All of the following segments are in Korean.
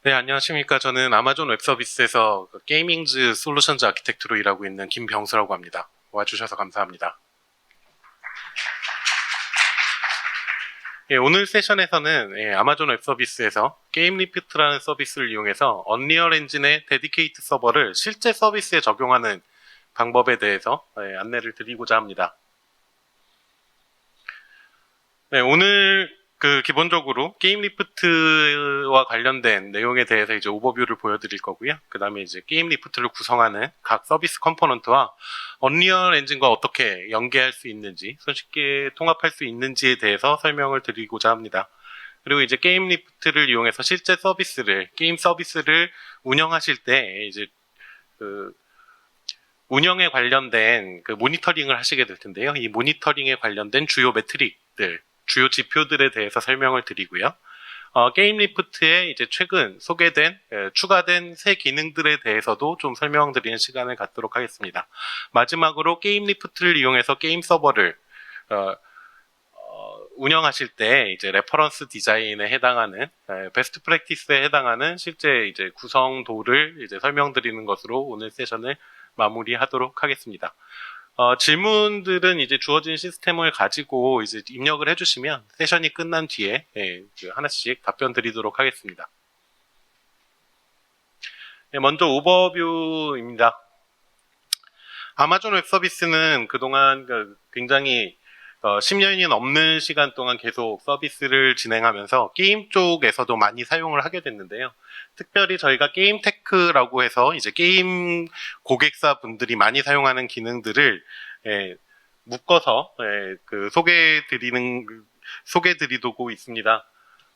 네, 안녕하십니까. 저는 아마존 웹서비스에서 게이밍즈 솔루션즈 아키텍트로 일하고 있는 김병수라고 합니다. 와주셔서 감사합니다. 예, 오늘 세션에서는 아마존 웹서비스에서 게임 리프트라는 서비스를 이용해서 언리얼 엔진의 데디케이트 서버를 실제 서비스에 적용하는 방법에 대해서 안내를 드리고자 합니다. 네, 오늘 기본적으로 게임 리프트와 관련된 내용에 대해서 이제 오버뷰를 보여드릴 거고요. 그 다음에 이제 게임 리프트를 구성하는 각 서비스 컴포넌트와 언리얼 엔진과 어떻게 연계할 수 있는지, 손쉽게 통합할 수 있는지에 대해서 설명을 드리고자 합니다. 그리고 이제 게임 리프트를 이용해서 실제 게임 서비스를 운영하실 때 이제 그 운영에 관련된 모니터링을 하시게 될 텐데요. 이 모니터링에 관련된 주요 매트릭들, 주요 지표들에 대해서 설명을 드리고요. 게임 리프트에 이제 최근 소개된 추가된 새 기능들에 대해서도 좀 설명드리는 시간을 갖도록 하겠습니다. 마지막으로 게임 리프트를 이용해서 게임 서버를 운영하실 때 이제 레퍼런스 디자인에 해당하는 베스트 프랙티스에 해당하는 실제 이제 구성도를 이제 설명드리는 것으로 오늘 세션을 마무리하도록 하겠습니다. 질문들은 이제 주어진 시스템을 가지고 이제 입력을 해주시면 세션이 끝난 뒤에 하나씩 답변 드리도록 하겠습니다. 먼저 오버뷰입니다. 아마존 웹 서비스는 그동안 굉장히 10년이 넘는 시간 동안 계속 서비스를 진행하면서 게임 쪽에서도 많이 사용을 하게 됐는데요. 특별히 저희가 게임 테크라고 해서 이제 게임 고객사 분들이 많이 사용하는 기능들을 묶어서 소개드리고 있습니다.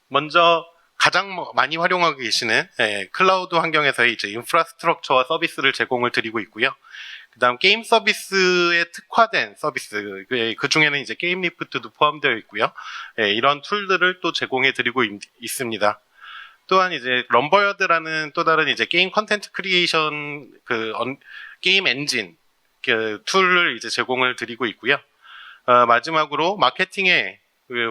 먼저 가장 많이 활용하고 계시는 클라우드 환경에서의 이제 인프라스트럭처와 서비스를 제공을 드리고 있고요. 그 다음 게임 서비스에 특화된 서비스, 그 중에는 이제 게임 리프트도 포함되어 있고요. 이런 툴들을 또 제공해 드리고 있습니다. 또한 이제 럼버여드라는 또 다른 이제 게임 컨텐츠 크리에이션 게임 엔진 툴을 이제 제공을 드리고 있고요. 마지막으로 마케팅에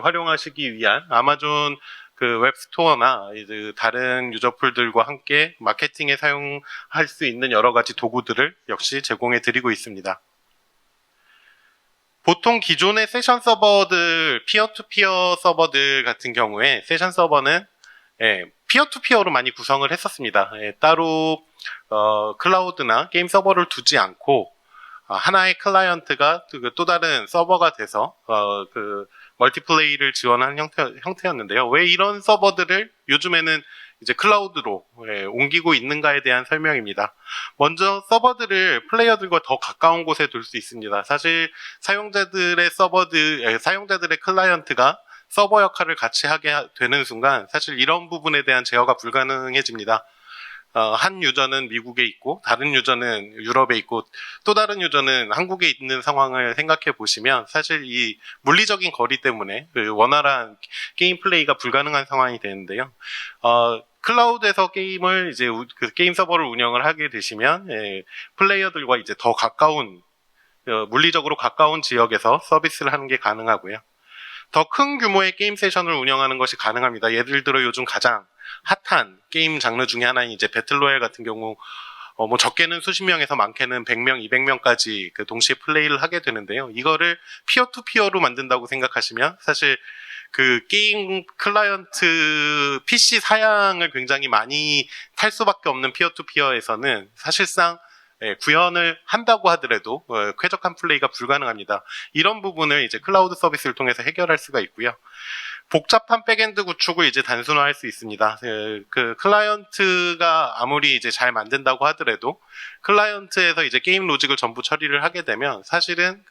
활용하시기 위한 아마존 웹스토어나 이제 다른 유저풀들과 함께 마케팅에 사용할 수 있는 여러 가지 도구들을 역시 제공해 드리고 있습니다. 보통 기존의 세션 서버들, 피어투피어 서버들 같은 경우에 세션 서버는 피어투피어로 많이 구성을 했었습니다. 따로 클라우드나 게임 서버를 두지 않고 하나의 클라이언트가 또 다른 서버가 돼서 멀티플레이를 지원하는 형태였는데요. 왜 이런 서버들을 요즘에는 이제 클라우드로 옮기고 있는가에 대한 설명입니다. 먼저 서버들을 플레이어들과 더 가까운 곳에 둘 수 있습니다. 사실 사용자들의 사용자들의 클라이언트가 서버 역할을 같이 하게 되는 순간 사실 이런 부분에 대한 제어가 불가능해집니다. 한 유저는 미국에 있고 다른 유저는 유럽에 있고 또 다른 유저는 한국에 있는 상황을 생각해 보시면 사실 이 물리적인 거리 때문에 원활한 게임 플레이가 불가능한 상황이 되는데요. 클라우드에서 게임을 이제 게임 서버를 운영을 하게 되시면 플레이어들과 이제 더 가까운 물리적으로 가까운 지역에서 서비스를 하는 게 가능하고요. 더 큰 규모의 게임 세션을 운영하는 것이 가능합니다. 예를 들어 요즘 가장 핫한 게임 장르 중에 하나인 이제 배틀로얄 같은 경우 뭐 적게는 수십 명에서 많게는 100명, 200명까지 동시에 플레이를 하게 되는데요. 이거를 피어투피어로 만든다고 생각하시면 사실 게임 클라이언트 PC 사양을 굉장히 많이 탈 수밖에 없는 피어투피어에서는 사실상 구현을 한다고 하더라도 쾌적한 플레이가 불가능합니다. 이런 부분을 이제 클라우드 서비스를 통해서 해결할 수가 있고요. 복잡한 백엔드 구축을 이제 단순화할 수 있습니다. 클라이언트가 아무리 이제 잘 만든다고 하더라도 클라이언트에서 이제 게임 로직을 전부 처리를 하게 되면 사실은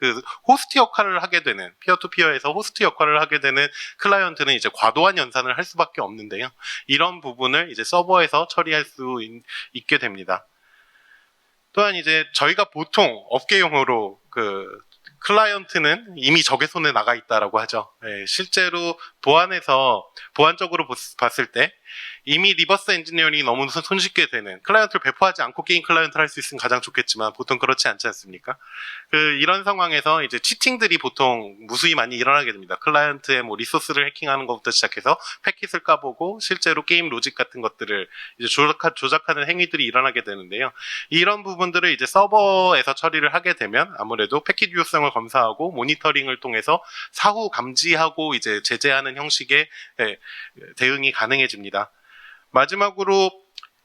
호스트 역할을 하게 되는 피어투피어에서 호스트 역할을 하게 되는 클라이언트는 이제 과도한 연산을 할 수밖에 없는데요. 이런 부분을 이제 서버에서 처리할 수 있게 됩니다. 또한 이제 저희가 보통 업계용어로 클라이언트는 이미 적의 손에 나가 있다라고 하죠. 실제로 보안적으로 봤을 때 이미 리버스 엔지니어링이 너무 손쉽게 되는, 클라이언트를 배포하지 않고 게임 클라이언트를 할 수 있으면 가장 좋겠지만 보통 그렇지 않지 않습니까? 이런 상황에서 이제 치팅들이 보통 무수히 많이 일어나게 됩니다. 클라이언트의 뭐 리소스를 해킹하는 것부터 시작해서 패킷을 까보고 실제로 게임 로직 같은 것들을 이제 조작하는 행위들이 일어나게 되는데요. 이런 부분들을 이제 서버에서 처리를 하게 되면 아무래도 패킷 유효성을 검사하고 모니터링을 통해서 사후 감지하고 이제 제재하는 형식의 대응이 가능해집니다. 마지막으로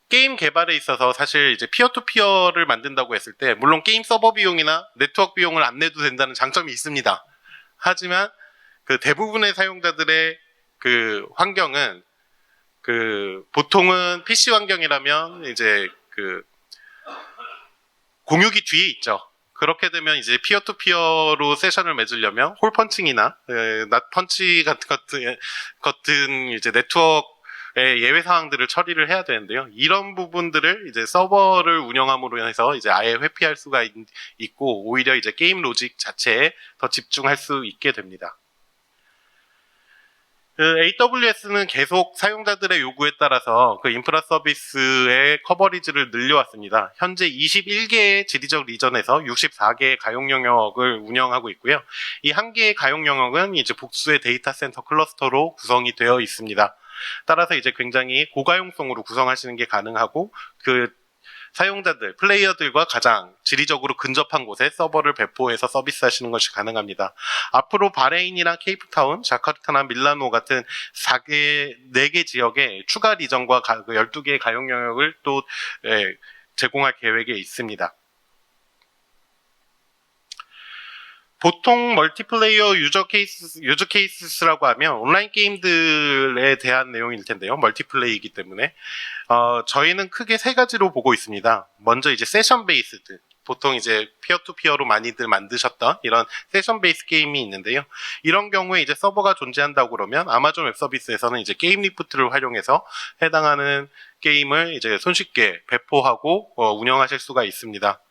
게임 개발에 있어서 사실 이제 피어투피어를 만든다고 했을 때 물론 게임 서버 비용이나 네트워크 비용을 안 내도 된다는 장점이 있습니다. 하지만 대부분의 사용자들의 환경은 보통은 PC 환경이라면 이제 공유기 뒤에 있죠. 그렇게 되면 이제 피어투피어로 세션을 맺으려면 홀펀칭이나 낫펀치 같은 이제 네트워크의 예외 사항들을 처리를 해야 되는데요. 이런 부분들을 이제 서버를 운영함으로 해서 이제 아예 회피할 수가 있고 오히려 이제 게임 로직 자체에 더 집중할 수 있게 됩니다. AWS는 계속 사용자들의 요구에 따라서 인프라 서비스의 커버리지를 늘려왔습니다. 현재 21개의 지리적 리전에서 64개의 가용 영역을 운영하고 있고요. 이 한 개의 가용 영역은 이제 복수의 데이터 센터 클러스터로 구성이 되어 있습니다. 따라서 이제 굉장히 고가용성으로 구성하시는 게 가능하고 사용자들, 플레이어들과 가장 지리적으로 근접한 곳에 서버를 배포해서 서비스하시는 것이 가능합니다. 앞으로 바레인이나 케이프타운, 자카르타나 밀라노 같은 4개 지역에 추가 리전과 12개의 가용 영역을 또 제공할 계획에 있습니다. 보통 멀티플레이어 유저 케이스라고 하면 온라인 게임들에 대한 내용일 텐데요. 멀티플레이이기 때문에 저희는 크게 3가지로 보고 있습니다. 먼저 이제 세션 베이스드, 보통 이제 피어투피어로 많이들 만드셨던 이런 세션 베이스 게임이 있는데요. 이런 경우에 이제 서버가 존재한다고 그러면 아마존 웹 서비스에서는 이제 게임 리프트를 활용해서 해당하는 게임을 이제 손쉽게 배포하고 운영하실 수가 있습니다.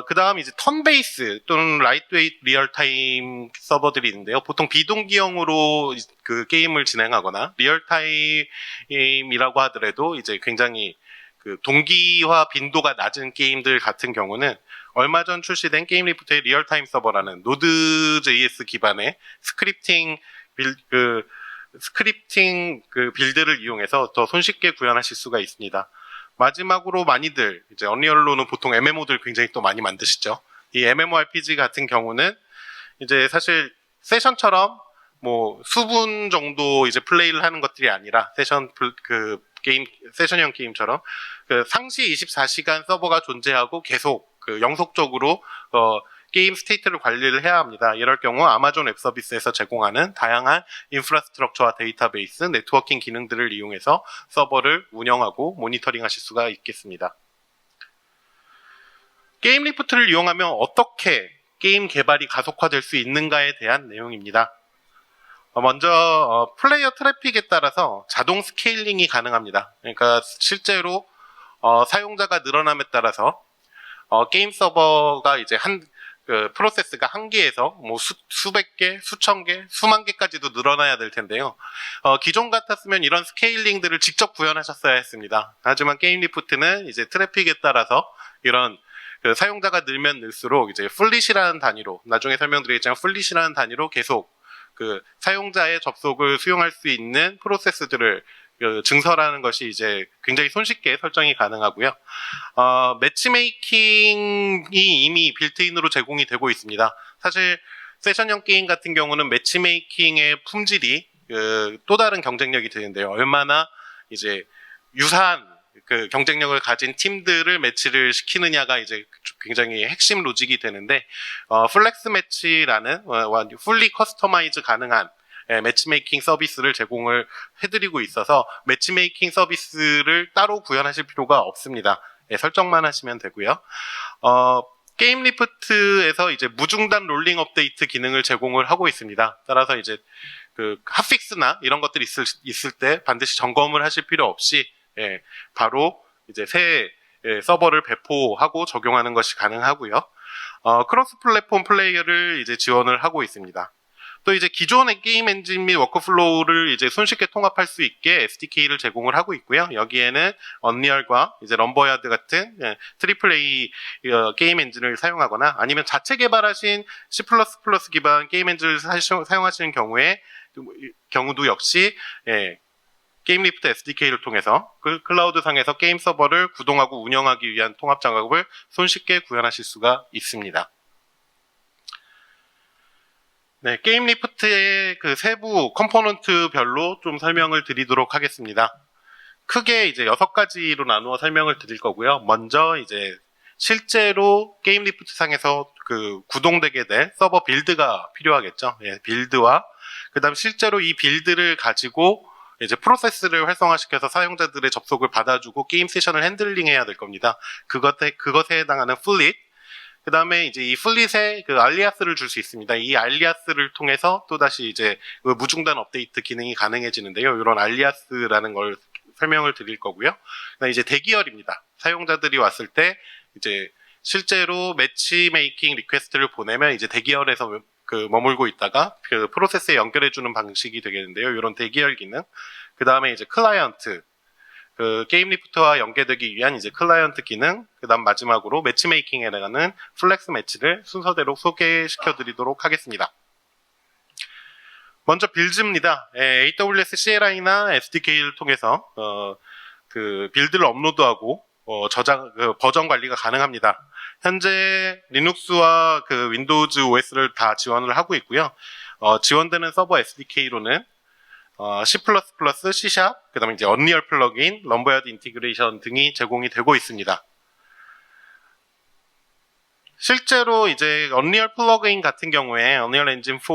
그 다음 이제 턴 베이스 또는 라이트웨이트 리얼타임 서버들이 있는데요. 보통 비동기형으로 게임을 진행하거나 리얼타임이라고 하더라도 이제 굉장히 동기화 빈도가 낮은 게임들 같은 경우는 얼마 전 출시된 게임 리프트의 리얼타임 서버라는 노드.js 기반의 스크립팅 빌드를 이용해서 더 손쉽게 구현하실 수가 있습니다. 마지막으로 많이들 이제 언리얼로는 보통 MMO들 굉장히 또 많이 만드시죠. 이 MMORPG 같은 경우는 이제 사실 세션처럼 뭐 수분 정도 이제 플레이를 하는 것들이 아니라 세션형 게임처럼 상시 24시간 서버가 존재하고 계속 영속적으로 게임 스테이트를 관리를 해야 합니다. 이럴 경우 아마존 웹 서비스에서 제공하는 다양한 인프라스트럭처와 데이터베이스, 네트워킹 기능들을 이용해서 서버를 운영하고 모니터링 하실 수가 있겠습니다. 게임 리프트를 이용하면 어떻게 게임 개발이 가속화될 수 있는가에 대한 내용입니다. 먼저 플레이어 트래픽에 따라서 자동 스케일링이 가능합니다. 그러니까 실제로 사용자가 늘어남에 따라서 게임 서버가 이제 프로세스가 한 개에서 뭐 수백 개, 수천 개, 수만 개까지도 늘어나야 될 텐데요. 기존 같았으면 이런 스케일링들을 직접 구현하셨어야 했습니다. 하지만 게임 리프트는 이제 트래픽에 따라서 이런 사용자가 늘면 늘수록 이제 플릿이라는 단위로, 나중에 설명드리겠지만 플릿이라는 단위로 계속 사용자의 접속을 수용할 수 있는 프로세스들을 증설하는 것이 이제 굉장히 손쉽게 설정이 가능하고요. 매치메이킹이 이미 빌트인으로 제공이 되고 있습니다. 사실 세션형 게임 같은 경우는 매치메이킹의 품질이 또 다른 경쟁력이 되는데요. 얼마나 이제 유사한 경쟁력을 가진 팀들을 매치를 시키느냐가 이제 굉장히 핵심 로직이 되는데, 플렉스 매치라는 풀리 커스터마이즈 가능한 매치메이킹 서비스를 제공을 해드리고 있어서 매치메이킹 서비스를 따로 구현하실 필요가 없습니다. 설정만 하시면 되고요. 게임 리프트에서 이제 무중단 롤링 업데이트 기능을 제공을 하고 있습니다. 따라서 이제 핫픽스나 이런 것들이 있을 때 반드시 점검을 하실 필요 없이 바로 이제 새 서버를 배포하고 적용하는 것이 가능하고요. 크로스 플랫폼 플레이어를 이제 지원을 하고 있습니다. 또 이제 기존의 게임 엔진 및 워크플로우를 이제 손쉽게 통합할 수 있게 SDK를 제공을 하고 있고요. 여기에는 언리얼과 이제 럼버야드 같은 트리플 A 게임 엔진을 사용하거나 아니면 자체 개발하신 C++ 기반 게임 엔진을 사용하시는 경우도 역시 게임리프트 SDK를 통해서 클라우드 상에서 게임 서버를 구동하고 운영하기 위한 통합 작업을 손쉽게 구현하실 수가 있습니다. 네, 게임리프트의 그 세부 컴포넌트별로 좀 설명을 드리도록 하겠습니다. 크게 이제 6가지로 나누어 설명을 드릴 거고요. 먼저 이제 실제로 게임리프트 상에서 그 구동되게 될 서버 빌드가 필요하겠죠. 빌드와 그다음 실제로 이 빌드를 가지고 이제 프로세스를 활성화시켜서 사용자들의 접속을 받아주고 게임 세션을 핸들링해야 될 겁니다. 그것에 해당하는 플릿, 그 다음에 이제 이 플릿에 그 알리아스를 줄 수 있습니다. 이 알리아스를 통해서 또다시 이제 그 무중단 업데이트 기능이 가능해지는데요. 이런 알리아스라는 걸 설명을 드릴 거고요. 그다음에 이제 대기열입니다. 사용자들이 왔을 때 이제 실제로 매치메이킹 리퀘스트를 보내면 이제 대기열에서 그 머물고 있다가 그 프로세스에 연결해주는 방식이 되겠는데요. 이런 대기열 기능. 그 다음에 이제 클라이언트. 그 게임리프트와 연계되기 위한 이제 클라이언트 기능, 그 다음 마지막으로 매치메이킹에 해당하는 플렉스 매치를 순서대로 소개시켜 드리도록 하겠습니다. 먼저 빌드입니다. AWS CLI나 SDK를 통해서 그 빌드를 업로드하고 버전 관리가 가능합니다. 현재 리눅스와 그 윈도우즈 OS를 다 지원을 하고 있고요. 지원되는 서버 SDK로는 C++, C#, 그 다음에 이제 언리얼 플러그인, 럼버야드 인티그레이션 등이 제공이 되고 있습니다. 실제로 이제 언리얼 플러그인 같은 경우에 언리얼 엔진 4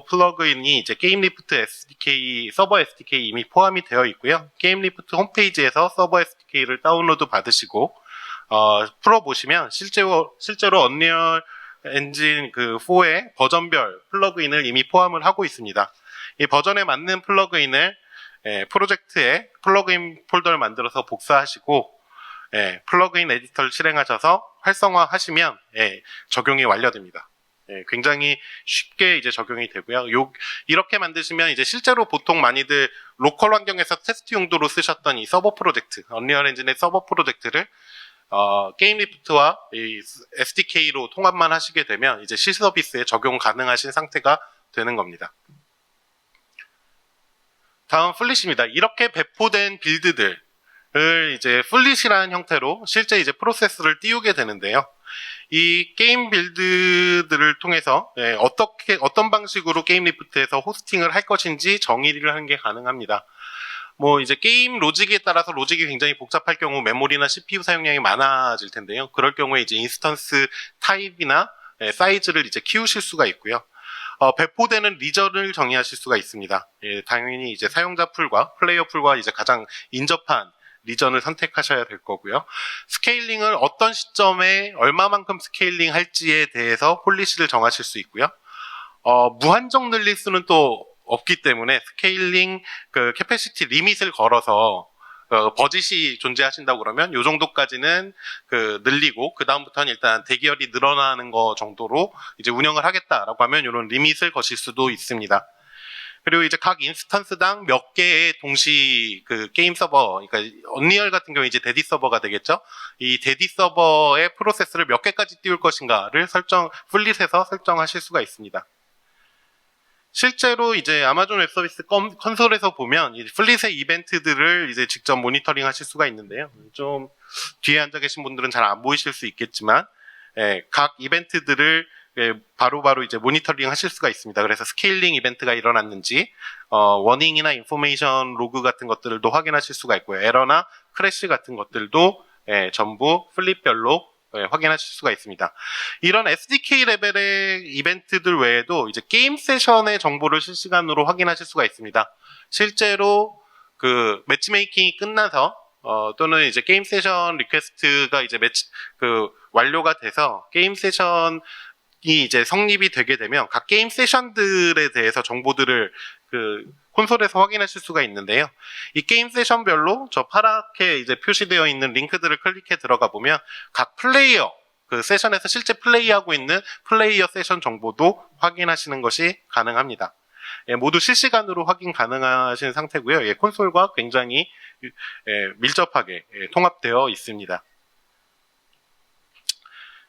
플러그인이 이제 게임리프트 SDK, 서버 SDK 이미 포함이 되어 있고요. 게임리프트 홈페이지에서 서버 SDK를 다운로드 받으시고 풀어보시면 실제로 언리얼 엔진 그 4의 버전별 플러그인을 이미 포함을 하고 있습니다. 이 버전에 맞는 플러그인을 프로젝트에 플러그인 폴더를 만들어서 복사하시고 플러그인 에디터를 실행하셔서 활성화하시면 적용이 완료됩니다. 굉장히 쉽게 이제 적용이 되고요. 이렇게 만드시면 이제 실제로 보통 많이들 로컬 환경에서 테스트 용도로 쓰셨던 이 서버 프로젝트, 언리얼 엔진의 서버 프로젝트를 게임리프트와 이 SDK로 통합만 하시게 되면 이제 실서비스에 적용 가능하신 상태가 되는 겁니다. 다음 플릿입니다. 이렇게 배포된 빌드들을 이제 플릿이라는 형태로 실제 이제 프로세스를 띄우게 되는데요. 이 게임 빌드들을 통해서 어떤 방식으로 게임리프트에서 호스팅을 할 것인지 정의를 하는 게 가능합니다. 뭐 이제 게임 로직에 따라서 로직이 굉장히 복잡할 경우 메모리나 CPU 사용량이 많아질 텐데요. 그럴 경우에 이제 인스턴스 타입이나 사이즈를 이제 키우실 수가 있고요. 배포되는 리전을 정의하실 수가 있습니다. 당연히 이제 사용자 풀과 플레이어 풀과 이제 가장 인접한 리전을 선택하셔야 될 거고요. 스케일링을 어떤 시점에 얼마만큼 스케일링 할지에 대해서 폴리시를 정하실 수 있고요. 무한정 늘릴 수는 또 없기 때문에 스케일링 그 캐패시티 리밋을 걸어서 버짓이 존재하신다고 그러면 요 정도까지는 그 늘리고 그 다음부터는 일단 대기열이 늘어나는 거 정도로 이제 운영을 하겠다라고 하면 이런 리밋을 거실 수도 있습니다. 그리고 이제 각 인스턴스당 몇 개의 동시 그 게임 서버, 그러니까 언리얼 같은 경우 이제 데디 서버가 되겠죠. 이 데디 서버의 프로세스를 몇 개까지 띄울 것인가를 플릿에서 설정하실 수가 있습니다. 실제로 이제 아마존 웹 서비스 컨솔에서 보면 이 플릿의 이벤트들을 이제 직접 모니터링 하실 수가 있는데요. 좀 뒤에 앉아 계신 분들은 잘 안 보이실 수 있겠지만, 각 이벤트들을 바로바로 이제 모니터링 하실 수가 있습니다. 그래서 스케일링 이벤트가 일어났는지, 워닝이나 인포메이션 로그 같은 것들도 확인하실 수가 있고요. 에러나 크래시 같은 것들도 전부 플릿별로 확인하실 수가 있습니다. 이런 SDK 레벨의 이벤트들 외에도 이제 게임 세션의 정보를 실시간으로 확인하실 수가 있습니다. 실제로 그 매치메이킹이 끝나서 또는 이제 게임 세션 리퀘스트가 이제 완료가 돼서 게임 세션이 이제 성립이 되게 되면 각 게임 세션들에 대해서 정보들을 그 콘솔에서 확인하실 수가 있는데요. 이 게임 세션별로 저 파랗게 이제 표시되어 있는 링크들을 클릭해 들어가 보면 각 플레이어 그 세션에서 실제 플레이하고 있는 플레이어 세션 정보도 확인하시는 것이 가능합니다. 예, 모두 실시간으로 확인 가능하신 상태고요. 예, 콘솔과 굉장히 밀접하게 통합되어 있습니다.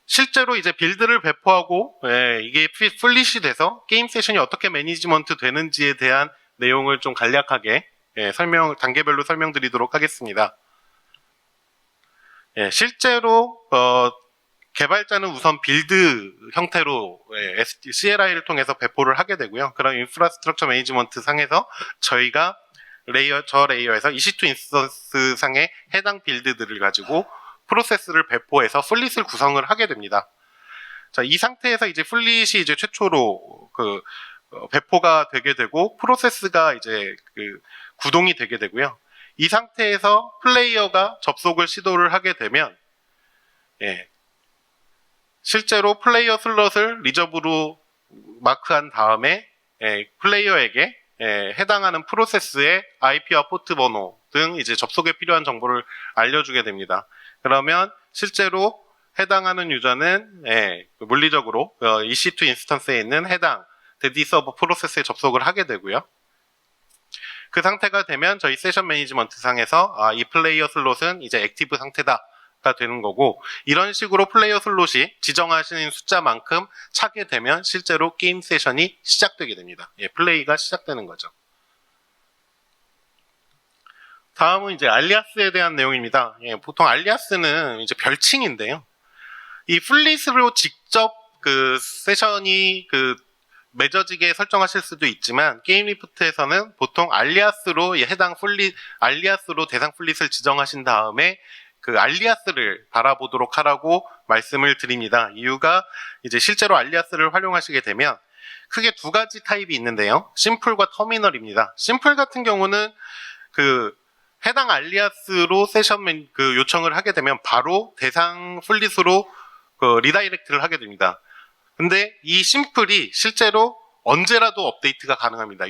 실제로 이제 빌드를 배포하고 이게 플릿이 돼서 게임 세션이 어떻게 매니지먼트 되는지에 대한 내용을 좀 간략하게 단계별로 설명드리도록 하겠습니다. 실제로 개발자는 우선 빌드 형태로 CLI를 통해서 배포를 하게 되고요. 그런 인프라스트럭처 매니지먼트 상에서 저희가 저 레이어에서 EC2 인스턴스 상의 해당 빌드들을 가지고 프로세스를 배포해서 플릿을 구성을 하게 됩니다. 자, 이 상태에서 이제 플릿이 이제 최초로 배포가 되게 되고 프로세스가 이제 구동이 되게 되고요. 이 상태에서 플레이어가 접속을 시도를 하게 되면 실제로 플레이어 슬롯을 리저브로 마크한 다음에 플레이어에게 해당하는 프로세스의 IP와 포트 번호 등 이제 접속에 필요한 정보를 알려주게 됩니다. 그러면 실제로 해당하는 유저는 물리적으로 EC2 인스턴스에 있는 해당 데디 서버 프로세스에 접속을 하게 되고요. 그 상태가 되면 저희 세션 매니지먼트 상에서 이 플레이어 슬롯은 이제 액티브 상태다가 되는 거고, 이런 식으로 플레이어 슬롯이 지정하시는 숫자만큼 차게 되면 실제로 게임 세션이 시작되게 됩니다. 플레이가 시작되는 거죠. 다음은 이제 알리아스에 대한 내용입니다. 보통 알리아스는 이제 별칭인데요. 이 플릿으로 직접 세션이 맺어지게 설정하실 수도 있지만, 게임리프트에서는 보통 알리아스로 알리아스로 대상 플릿을 지정하신 다음에 알리아스를 바라보도록 하라고 말씀을 드립니다. 이유가 이제 실제로 알리아스를 활용하시게 되면 크게 두 가지 타입이 있는데요. 심플과 터미널입니다. 심플 같은 경우는 해당 알리아스로 세션 요청을 하게 되면 바로 대상 플릿으로 리다이렉트를 하게 됩니다. 근데 이 심플이 실제로 언제라도 업데이트가 가능합니다.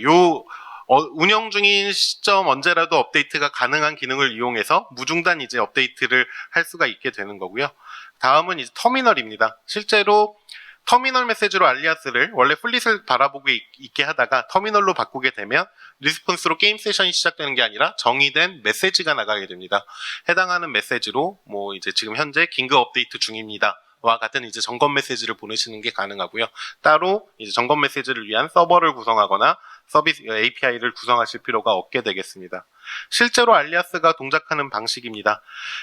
운영 중인 시점 언제라도 업데이트가 가능한 기능을 이용해서 무중단 이제 업데이트를 할 수가 있게 되는 거고요. 다음은 이제 터미널입니다. 실제로 터미널 메시지로 알리아스를 원래 플릿을 바라보고 있게 하다가 터미널로 바꾸게 되면 리스폰스로 게임 세션이 시작되는 게 아니라 정의된 메시지가 나가게 됩니다. 해당하는 메시지로 이제 지금 현재 긴급 업데이트 중입니다. 와 같은 이제 점검 메시지를 보내시는 게 가능하고요. 따로 이제 점검 메시지를 위한 서버를 구성하거나 서비스 API를 구성하실 필요가 없게 되겠습니다. 실제로 알리아스가 동작하는 방식입니다.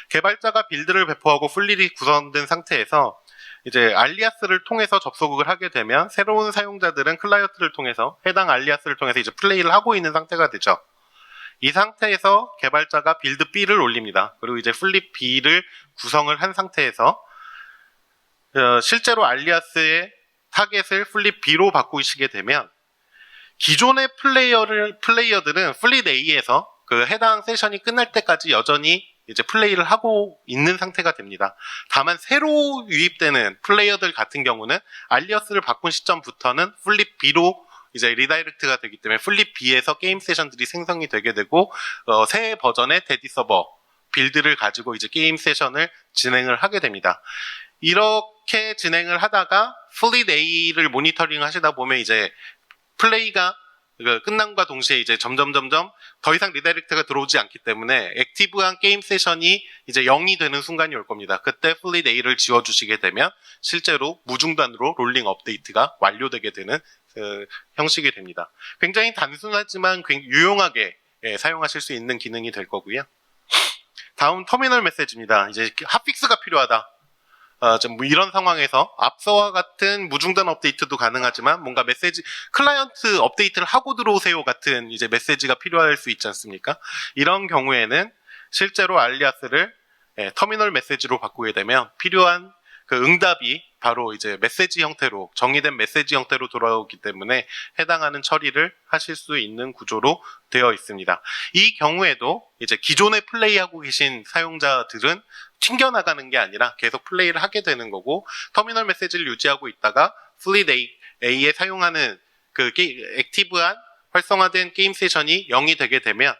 개발자가 빌드를 배포하고 플릿이 구성된 상태에서 이제 알리아스를 통해서 접속을 하게 되면 새로운 사용자들은 클라이언트를 통해서 해당 알리아스를 통해서 이제 플레이를 하고 있는 상태가 되죠. 이 상태에서 개발자가 빌드 B를 올립니다. 그리고 이제 플릿 B를 구성을 한 상태에서 실제로 알리아스의 타겟을 플릿 B로 바꾸시게 되면 기존의 플레이어들은 플릿 A에서 해당 세션이 끝날 때까지 여전히 이제 플레이를 하고 있는 상태가 됩니다. 다만 새로 유입되는 플레이어들 같은 경우는 알리아스를 바꾼 시점부터는 플릿 B로 이제 리다이렉트가 되기 때문에 플릿 B에서 게임 세션들이 생성이 되게 되고 새 버전의 데디 서버 빌드를 가지고 이제 게임 세션을 진행을 하게 됩니다. 이렇게 진행을 하다가 플릿 A를 모니터링 하시다 보면 이제 플레이가 끝남과 동시에 이제 점점 더 이상 리다이렉트가 들어오지 않기 때문에 액티브한 게임 세션이 이제 0이 되는 순간이 올 겁니다. 그때 플릿 A를 지워주시게 되면 실제로 무중단으로 롤링 업데이트가 완료되게 되는 형식이 됩니다. 굉장히 단순하지만 유용하게 사용하실 수 있는 기능이 될 거고요. 다음 터미널 메시지입니다. 이제 핫픽스가 필요하다. 이런 상황에서 앞서와 같은 무중단 업데이트도 가능하지만 뭔가 클라이언트 업데이트를 하고 들어오세요 같은 이제 메시지가 필요할 수 있지 않습니까? 이런 경우에는 실제로 알리아스를 터미널 메시지로 바꾸게 되면 필요한 응답이 바로 이제 메시지 형태로, 정의된 메시지 형태로 돌아오기 때문에 해당하는 처리를 하실 수 있는 구조로 되어 있습니다. 이 경우에도 이제 기존에 플레이하고 계신 사용자들은 튕겨나가는 게 아니라 계속 플레이를 하게 되는 거고, 터미널 메시지를 유지하고 있다가 플릿 A에 사용하는 액티브한 활성화된 게임 세션이 0이 되게 되면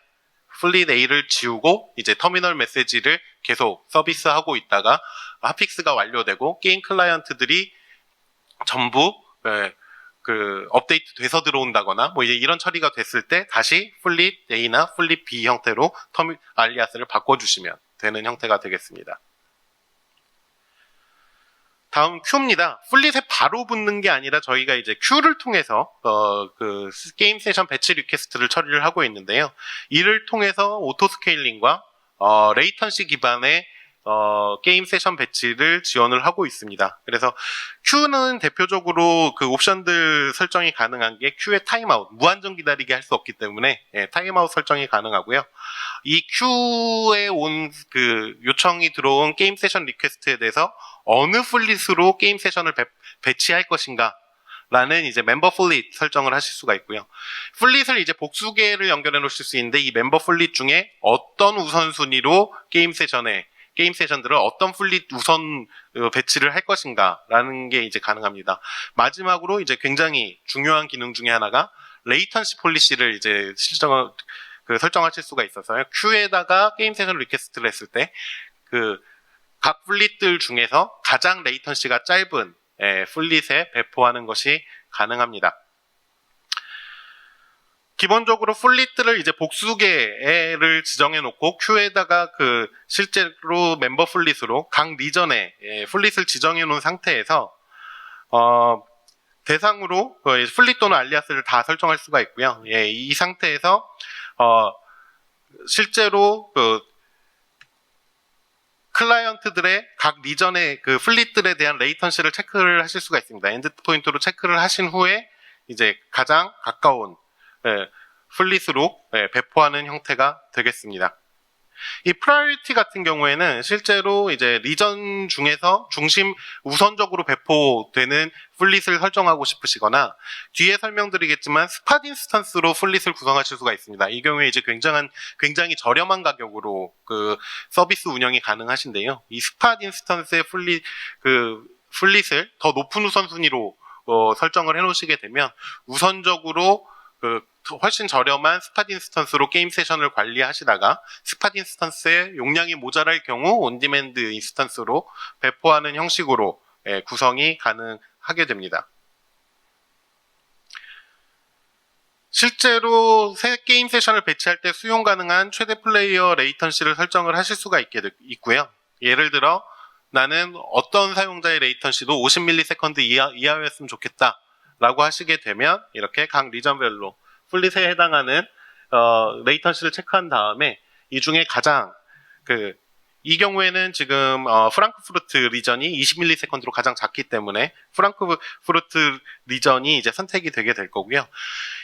플릿 A를 지우고 이제 터미널 메시지를 계속 서비스하고 있다가 핫픽스가 완료되고 게임 클라이언트들이 전부 그 업데이트 돼서 들어온다거나 뭐 이제 이런 처리가 됐을 때 다시 플릿 A나 플릿 B 형태로 알리아스를 바꿔주시면 되는 형태가 되겠습니다. 다음 Q입니다. 플릿에 바로 붙는 게 아니라 저희가 이제 Q를 통해서 그 게임 세션 배치 리퀘스트를 처리를 하고 있는데요. 이를 통해서 오토 스케일링과 레이턴시 기반의 게임 세션 배치를 지원을 하고 있습니다. 그래서 Q는 대표적으로 그 옵션들 설정이 가능한 게 Q의 타임아웃, 무한정 기다리게 할 수 없기 때문에 타임아웃 설정이 가능하고요. 이 Q에 온 그 요청이 들어온 게임 세션 리퀘스트에 대해서 어느 플릿으로 게임 세션을 배치할 것인가 라는 이제 멤버 플릿 설정을 하실 수가 있고요. 플릿을 이제 복수 개를 연결해 놓으실 수 있는데 이 멤버 플릿 중에 어떤 우선순위로 게임 세션들을 어떤 플릿 우선 배치를 할 것인가라는 게 이제 가능합니다. 마지막으로 이제 굉장히 중요한 기능 중에 하나가 레이턴시 폴리시를 이제 설정하실 수가 있어서요. Q에다가 게임 세션 리퀘스트를 했을 때 각 플릿들 중에서 가장 레이턴시가 짧은 플릿에 배포하는 것이 가능합니다. 기본적으로 플릿들을 이제 복수개를 지정해 놓고 Q에다가 실제로 멤버 플릿으로 각 리전에 플릿을 지정해 놓은 상태에서 대상으로 플릿 또는 알리아스를 다 설정할 수가 있고요. 이 상태에서 실제로 클라이언트들의 각 리전의 그 플릿들에 대한 레이턴시를 체크를 하실 수가 있습니다. 엔드포인트로 체크를 하신 후에 이제 가장 가까운 플릿으로 배포하는 형태가 되겠습니다. 이 프라이어리티 같은 경우에는 실제로 이제 리전 중에서 중심 우선적으로 배포되는 플릿을 설정하고 싶으시거나 뒤에 설명드리겠지만 스팟 인스턴스로 플릿을 구성하실 수가 있습니다. 이 경우에 이제 굉장히 저렴한 가격으로 그 서비스 운영이 가능하신데요. 이 스팟 인스턴스의 플릿을 더 높은 우선순위로 설정을 해 놓으시게 되면 우선적으로 훨씬 저렴한 스팟 인스턴스로 게임 세션을 관리하시다가 스팟 인스턴스의 용량이 모자랄 경우 온디맨드 인스턴스로 배포하는 형식으로 구성이 가능하게 됩니다. 실제로 새 게임 세션을 배치할 때 수용 가능한 최대 플레이어 레이턴시를 설정을 하실 수가 있고요. 예를 들어 나는 어떤 사용자의 레이턴시도 50ms 이하였으면 좋겠다 라고 하시게 되면 이렇게 각 리전별로 플릿에 해당하는 레이턴시를 체크한 다음에 이 중에 가장 이 경우에는 지금 프랑크푸르트 리전이 20ms로 가장 작기 때문에 프랑크푸르트 리전이 이제 선택이 되게 될 거고요.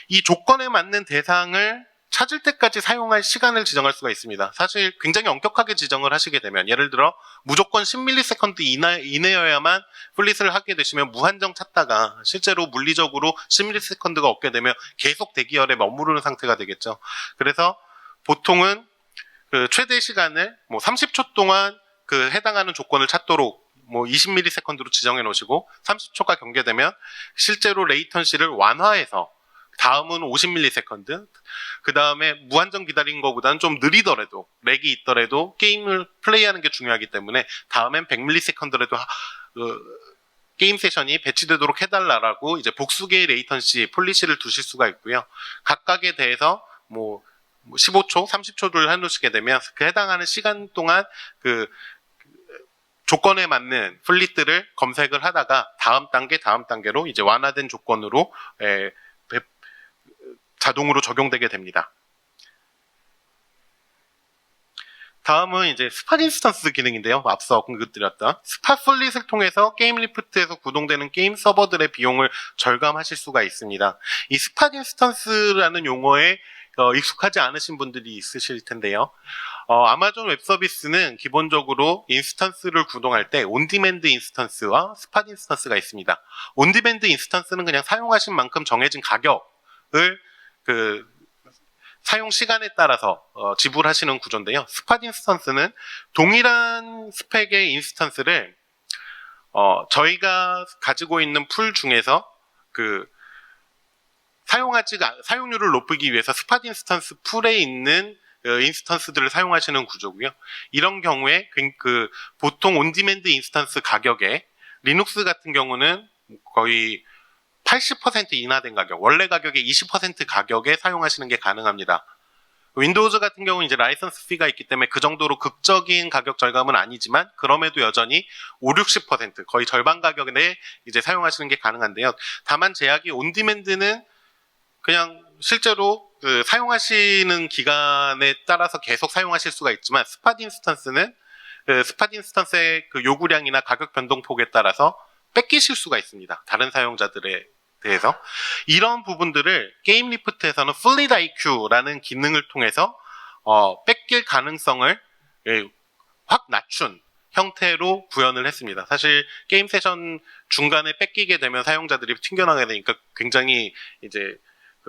이 조건에 맞는 대상을 찾을 때까지 사용할 시간을 지정할 수가 있습니다. 사실 굉장히 엄격하게 지정을 하시게 되면 예를 들어 무조건 10ms 이내여야만 플릿을 하게 되시면 무한정 찾다가 실제로 물리적으로 10ms가 없게 되면 계속 대기열에 머무르는 상태가 되겠죠. 그래서 보통은 최대 시간을 30초 동안 해당하는 조건을 찾도록 20ms로 지정해 놓으시고 30초가 경계되면 실제로 레이턴시를 완화해서 다음은 50ms, 그 다음에 무한정 기다리는 것보다는 좀 느리더라도, 렉이 있더라도 게임을 플레이하는 게 중요하기 때문에 다음엔 100ms라도 게임 세션이 배치되도록 해달라고 이제 복수계의 레이턴시 폴리시를 두실 수가 있고요. 각각에 대해서 15초, 30초를 해놓으시게 되면 해당하는 시간 동안 조건에 맞는 플릿들을 검색을 하다가 다음 단계로 이제 완화된 조건으로 자동으로 적용되게 됩니다. 다음은 이제 스팟 인스턴스 기능인데요. 앞서 언급드렸던 스팟 플릿을 통해서 게임 리프트에서 구동되는 게임 서버들의 비용을 절감하실 수가 있습니다. 이 스팟 인스턴스라는 용어에 익숙하지 않으신 분들이 있으실 텐데요. 아마존 웹 서비스는 기본적으로 인스턴스를 구동할 때 온디맨드 인스턴스와 스팟 인스턴스가 있습니다. 온디맨드 인스턴스는 그냥 사용하신 만큼 정해진 가격을 사용 시간에 따라서 지불하시는 구조인데요. 스팟 인스턴스는 동일한 스펙의 인스턴스를 저희가 가지고 있는 풀 중에서 사용률을 높이기 위해서 스팟 인스턴스 풀에 있는 인스턴스들을 사용하시는 구조고요. 이런 경우에 보통 온디맨드 인스턴스 가격에 리눅스 같은 경우는 거의 80% 인하된 가격, 원래 가격의 20% 가격에 사용하시는 게 가능합니다. 윈도우즈 같은 경우는 이제 라이선스 피가 있기 때문에 그 정도로 극적인 가격 절감은 아니지만 그럼에도 여전히 5, 60% 거의 절반 가격에 이제 사용하시는 게 가능한데요. 다만 제약이 온디맨드는 그냥 실제로 사용하시는 기간에 따라서 계속 사용하실 수가 있지만 스팟 인스턴스는 스팟 인스턴스의 요구량이나 가격 변동폭에 따라서 뺏기실 수가 있습니다. 다른 사용자들에 대해서. 이런 부분들을 게임 리프트에서는 플릿 IQ라는 기능을 통해서 뺏길 가능성을 확 낮춘 형태로 구현을 했습니다. 사실 게임 세션 중간에 뺏기게 되면 사용자들이 튕겨나가게 되니까 굉장히 이제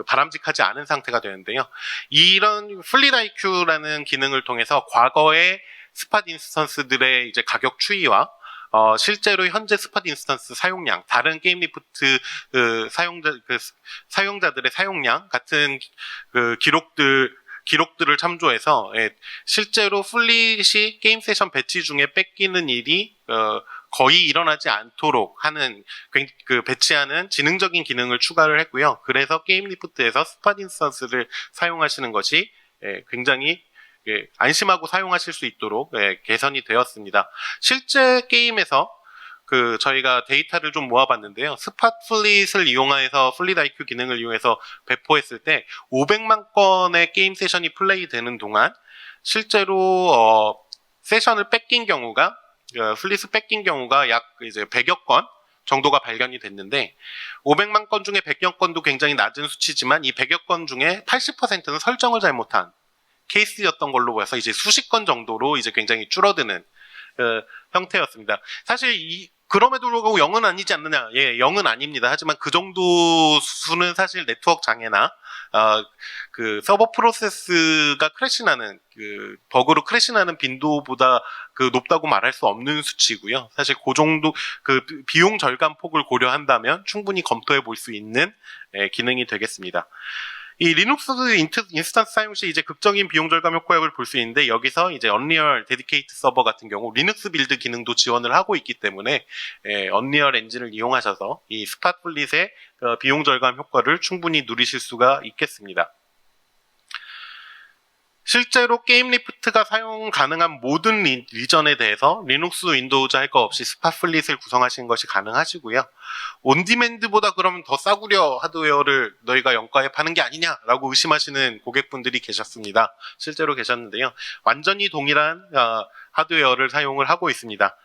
바람직하지 않은 상태가 되는데요. 이런 플릿 IQ라는 기능을 통해서 과거의 스팟 인스턴스들의 이제 가격 추이와 실제로 현재 스팟 인스턴스 사용량, 다른 게임 리프트 사용자들의 사용량 같은 기록들을 참조해서 실제로 플릿이 게임 세션 배치 중에 뺏기는 일이 거의 일어나지 않도록 하는 배치하는 지능적인 기능을 추가를 했고요. 그래서 게임 리프트에서 스팟 인스턴스를 사용하시는 것이 굉장히 안심하고 사용하실 수 있도록 개선이 되었습니다. 실제 게임에서 저희가 데이터를 좀 모아봤는데요. 스팟 플릿을 이용해서 플릿 IQ 기능을 이용해서 배포했을 때 500만 건의 게임 세션이 플레이되는 동안 실제로 세션을 뺏긴 경우가 플릿을 뺏긴 경우가 약 이제 100여 건 정도가 발견이 됐는데 500만 건 중에 100여 건도 굉장히 낮은 수치지만 이 100여 건 중에 80%는 설정을 잘못한 케이스였던 걸로 보여서 이제 수십 건 정도로 이제 굉장히 줄어드는 형태였습니다. 사실 그럼에도 불구하고 0은 아니지 않느냐? 예, 0은 아닙니다. 하지만 그 정도 수는 사실 네트워크 장애나 서버 프로세스가 크래시나는 버그로 크래시나는 빈도보다 높다고 말할 수 없는 수치고요. 사실 그 정도 비용 절감 폭을 고려한다면 충분히 검토해 볼 수 있는 기능이 되겠습니다. 이 리눅스 인스턴스 사용 시 이제 극적인 비용 절감 효과를 볼 수 있는데 여기서 이제 언리얼 데디케이트 서버 같은 경우 리눅스 빌드 기능도 지원을 하고 있기 때문에 언리얼 엔진을 이용하셔서 이 스팟 플릿의 비용 절감 효과를 충분히 누리실 수가 있겠습니다. 실제로 게임 리프트가 사용 가능한 모든 리전에 대해서 리눅스, 윈도우즈 할 거 없이 스팟 플릿을 구성하시는 것이 가능하시고요. 온디맨드보다 그러면 더 싸구려 하드웨어를 너희가 영가에 파는 게 아니냐라고 의심하시는 고객분들이 계셨습니다. 실제로 계셨는데요. 완전히 동일한 하드웨어를 사용을 하고 있습니다.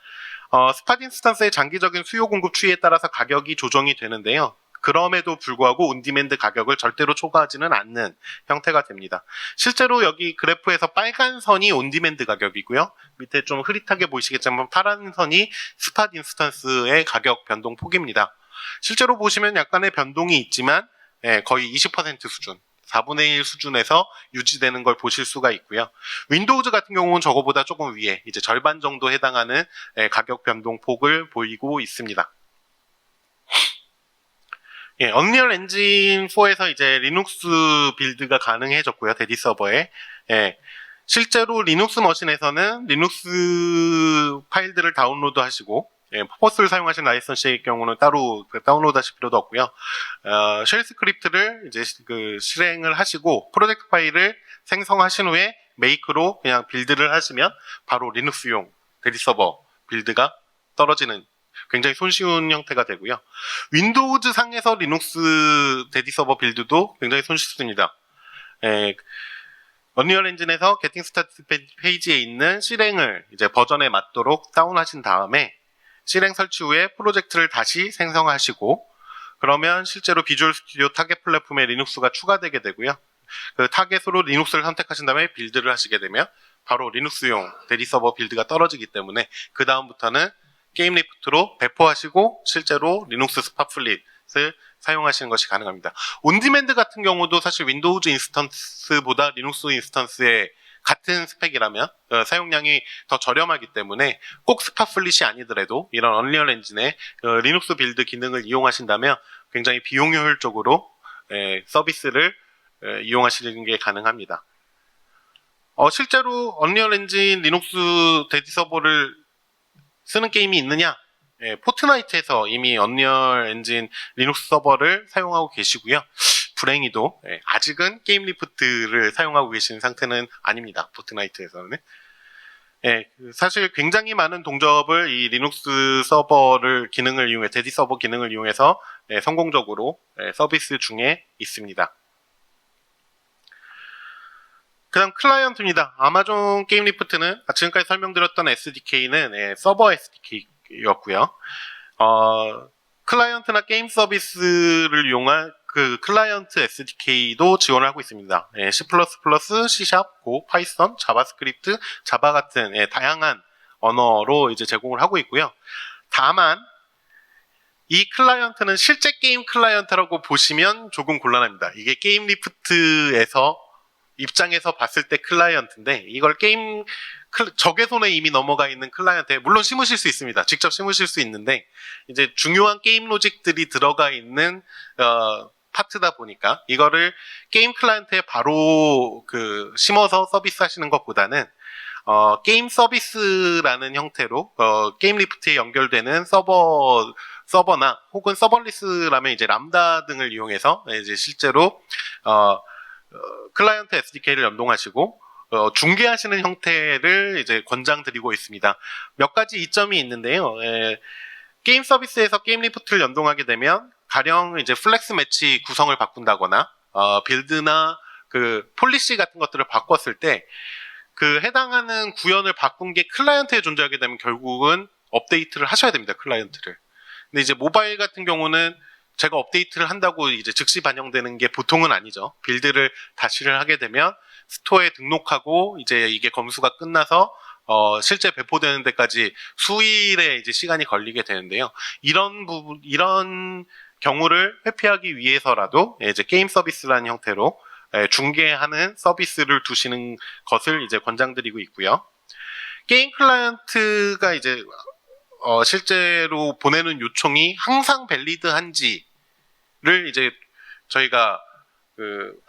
스팟 인스턴스의 장기적인 수요 공급 추이에 따라서 가격이 조정이 되는데요. 그럼에도 불구하고 온디맨드 가격을 절대로 초과하지는 않는 형태가 됩니다. 실제로 여기 그래프에서 빨간 선이 온디맨드 가격이고요. 밑에 좀 흐릿하게 보이시겠지만 파란 선이 스팟 인스턴스의 가격 변동 폭입니다. 실제로 보시면 약간의 변동이 있지만 거의 20% 수준, 4분의 1 수준에서 유지되는 걸 보실 수가 있고요. 윈도우즈 같은 경우는 저거보다 조금 위에 이제 절반 정도 해당하는 가격 변동 폭을 보이고 있습니다. 언리얼 엔진 4에서 이제 리눅스 빌드가 가능해졌고요. 대디 서버에. 실제로 리눅스 머신에서는 리눅스 파일들을 다운로드 하시고, 퍼포스를 사용하신 라이선스의 경우는 따로 다운로드 하실 필요도 없고요. 쉘 스크립트를 이제 실행을 하시고, 프로젝트 파일을 생성하신 후에 메이크로 그냥 빌드를 하시면 바로 리눅스용 대디 서버 빌드가 떨어지는 굉장히 손쉬운 형태가 되고요. 윈도우즈 상에서 리눅스 대디 서버 빌드도 굉장히 손쉽습니다. 언리얼 엔진에서 게팅 스타트 페이지에 있는 실행을 이제 버전에 맞도록 다운하신 다음에 실행 설치 후에 프로젝트를 다시 생성하시고 그러면 실제로 비주얼 스튜디오 타겟 플랫폼에 리눅스가 추가되게 되고요. 그 타겟으로 리눅스를 선택하신 다음에 빌드를 하시게 되면 바로 리눅스용 대디 서버 빌드가 떨어지기 때문에 그 다음부터는 게임 리프트로 배포하시고 실제로 리눅스 스팟 플릿을 사용하시는 것이 가능합니다. 온디맨드 같은 경우도 사실 윈도우즈 인스턴스보다 리눅스 인스턴스의 같은 스펙이라면 사용량이 더 저렴하기 때문에 꼭 스팟 플릿이 아니더라도 이런 언리얼 엔진의 리눅스 빌드 기능을 이용하신다면 굉장히 비용 효율적으로 서비스를 이용하시는 게 가능합니다. 실제로 언리얼 엔진 리눅스 대지 서버를 쓰는 게임이 있느냐? 포트나이트에서 이미 언리얼 엔진 리눅스 서버를 사용하고 계시고요. 불행히도 아직은 게임 리프트를 사용하고 계시는 상태는 아닙니다. 포트나이트에서는. 사실 굉장히 많은 동접을 이 리눅스 서버를 기능을 이용해 대지 서버 기능을 이용해서 성공적으로 서비스 중에 있습니다. 그다음 클라이언트입니다. 아마존 게임 리프트는 지금까지 설명드렸던 SDK는 서버 SDK였고요. 클라이언트나 게임 서비스를 이용한 그 클라이언트 SDK도 지원을 하고 있습니다. C++, C#, Go, 파이썬, 자바스크립트, 자바 같은 다양한 언어로 이제 제공을 하고 있고요. 다만 이 클라이언트는 실제 게임 클라이언트라고 보시면 조금 곤란합니다. 이게 게임 리프트에서 입장에서 봤을 때 클라이언트인데 이걸 게임 적의 손에 이미 넘어가 있는 클라이언트에 물론 심으실 수 있습니다. 직접 심으실 수 있는데 이제 중요한 게임 로직들이 들어가 있는 파트다 보니까 이거를 게임 클라이언트에 바로 심어서 서비스 하시는 것보다는 게임 서비스라는 형태로 게임 리프트에 연결되는 서버나 혹은 서버리스라면 이제 람다 등을 이용해서 이제 실제로 클라이언트 SDK를 연동하시고 중계하시는 형태를 이제 권장드리고 있습니다. 몇 가지 이점이 있는데요. 게임 서비스에서 게임 리프트를 연동하게 되면 가령 이제 플렉스 매치 구성을 바꾼다거나 빌드나 그 폴리시 같은 것들을 바꿨을 때 그 해당하는 구현을 바꾼 게 클라이언트에 존재하게 되면 결국은 업데이트를 하셔야 됩니다. 클라이언트를. 근데 이제 모바일 같은 경우는 제가 업데이트를 한다고 이제 즉시 반영되는 게 보통은 아니죠. 빌드를 다시를 하게 되면 스토어에 등록하고 이제 이게 검수가 끝나서 실제 배포되는 데까지 수일의 이제 시간이 걸리게 되는데요. 이런 경우를 회피하기 위해서라도 이제 게임 서비스라는 형태로 중개하는 서비스를 두시는 것을 이제 권장드리고 있고요. 게임 클라이언트가 이제 실제로 보내는 요청이 항상 밸리드한지를 이제 저희가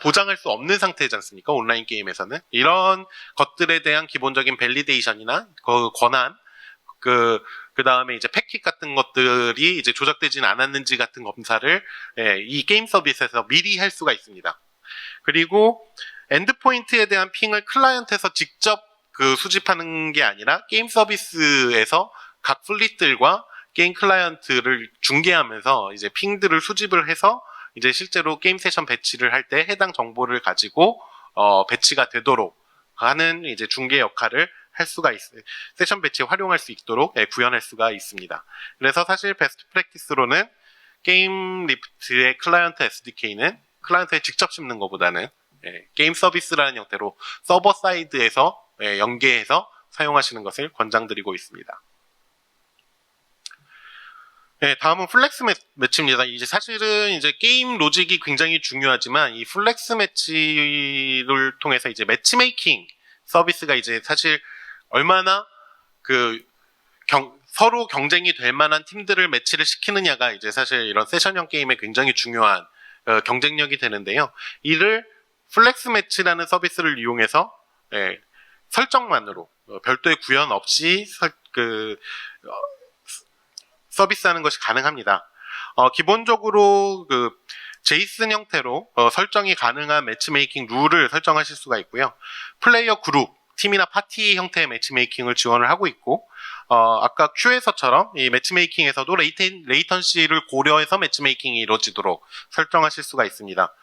보장할 수 없는 상태지 않습니까? 온라인 게임에서는 이런 것들에 대한 기본적인 밸리데이션이나 권한, 그 다음에 이제 패킷 같은 것들이 이제 조작되진 않았는지 같은 검사를 이 게임 서비스에서 미리 할 수가 있습니다. 그리고 엔드포인트에 대한 핑을 클라이언트에서 직접 수집하는 게 아니라 게임 서비스에서 각 플릿들과 게임 클라이언트를 중개하면서 이제 핑들을 수집을 해서 이제 실제로 게임 세션 배치를 할 때 해당 정보를 가지고 배치가 되도록 하는 이제 중개 역할을 할 수가 있어요. 세션 배치에 활용할 수 있도록 구현할 수가 있습니다. 그래서 사실 베스트 프랙티스로는 게임 리프트의 클라이언트 SDK는 클라이언트에 직접 심는 것보다는 게임 서비스라는 형태로 서버 사이드에서 연계해서 사용하시는 것을 권장드리고 있습니다. 다음은 플렉스 매치입니다. 이제 사실은 이제 게임 로직이 굉장히 중요하지만 이 플렉스 매치를 통해서 이제 매치메이킹 서비스가 이제 사실 얼마나 서로 경쟁이 될 만한 팀들을 매치를 시키느냐가 이제 사실 이런 세션형 게임에 굉장히 중요한 경쟁력이 되는데요. 이를 플렉스 매치라는 서비스를 이용해서 설정만으로 별도의 구현 없이 서비스하는 것이 가능합니다. 기본적으로 제이슨 형태로 설정이 가능한 매치메이킹 룰을 설정하실 수가 있고요. 플레이어 그룹, 팀이나 파티 형태의 매치메이킹을 지원을 하고 있고, 아까 Q에서처럼 이 매치메이킹에서도 레이턴시를 고려해서 매치메이킹이 이루어지도록 설정하실 수가 있습니다.